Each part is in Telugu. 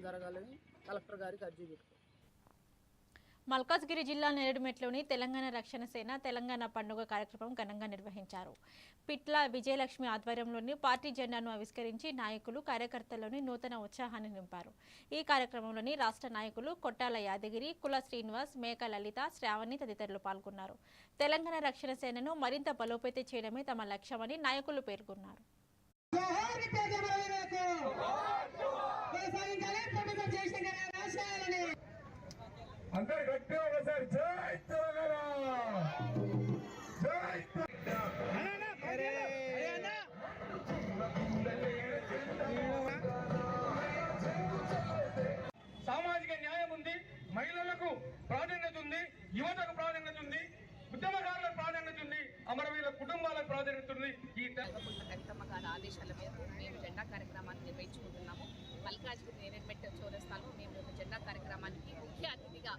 న్యాయం జరగాలని కలెక్టర్ గారికి అర్జీ పెట్టుకున్నాం. మల్కాజ్గిరి జిల్లా నేరేడుమెట్లోని తెలంగాణ రక్షణ సేన తెలంగాణ పండుగ కార్యక్రమం ఘనంగా నిర్వహించారు. పిట్ల విజయలక్ష్మి ఆధ్వర్యంలోని పార్టీ జెండాను ఆవిష్కరించి నాయకులు కార్యకర్తల్లోని నూతన ఉత్సాహాన్ని నింపారు. ఈ కార్యక్రమంలోని రాష్ట్ర నాయకులు కొట్టాల యాదగిరి, కుల శ్రీనివాస్, మేక లలిత, శ్రావణి తదితరులు పాల్గొన్నారు. తెలంగాణ రక్షణ సేనను మరింత బలోపేతం చేయడమే తమ లక్ష్యమని నాయకులు పేర్కొన్నారు. అందరు గట్టిగా ఒకసారి జై తెలంగాణ, జై సామాజిక న్యాయం ఉంది, మహిళలకు ప్రాధాన్యత ఉంది, యువతకు ప్రాధాన్యత ఉంది, ఉద్యమకారులకు ప్రాధాన్యత ఉంది, అమరవీరుల కుటుంబాలకు ప్రాధాన్యత ఉంది. ఈ కవితమ్మ గారి ఆదేశాల మేరకు మేము జెండా కార్యక్రమాన్ని నిర్వహించుకుంటున్నాము. మల్కాజ్గిరి నేరేడుమెట్ చౌరస్తాలో మేము ఒక జెండా కార్యక్రమానికి ముఖ్య అతిథిగా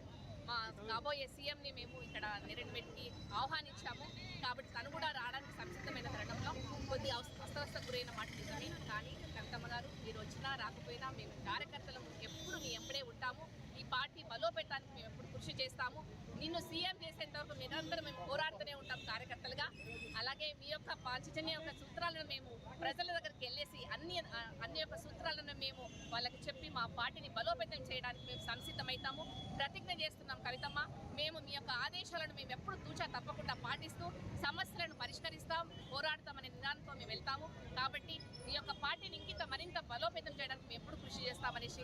మా కాబోయే సీఎంని మేము ఇక్కడ నేరేడుమెట్కి ఆహ్వానించాము. కాబట్టి తను కూడా రావడానికి సంసిద్ధమైన తరుణంలో కొద్ది అస్వస్థతకు గురైన మాట నిజమే. కానీ కవితమ్మ గారు మీరు వచ్చినా రాకపోయినా మేము కార్యకర్తలు ఎప్పుడు మీ ఎంబడే ఉంటాము. ఈ పార్టీ బలోపేతానికి మేము ఎప్పుడు కృషి చేస్తాము. నిన్ను సీఎం చేసేంత వరకు నిరంతరం మేము పోరాడుతూనే ఉంటాం కార్యకర్తలుగా. అలాగే మీ యొక్క పాంచజన్య యొక్క సూత్రాలను మేము ప్రజల దగ్గరికి వెళ్ళేసి అన్ని యొక్క సూత్రాలను మేము వాళ్ళకి చెప్పి మా పార్టీని బలోపేతం చేయడానికి మేము సంసిద్ధమవుతాము. ప్రతిజ్ఞ చేస్తున్నాం కవితమ్మ, మేము మీ యొక్క ఆదేశాలను మేము ఎప్పుడు తూచా తప్పకుండా పాటిస్తూ సమస్యలను పరిష్కరిస్తాం, పోరాడతామనే నిదానంతో మేము వెళ్తాము. కాబట్టి ఈ యొక్క పార్టీని మరింత బలోపేతం చేయడానికి మేము ఎప్పుడు కృషి చేస్తామనేసి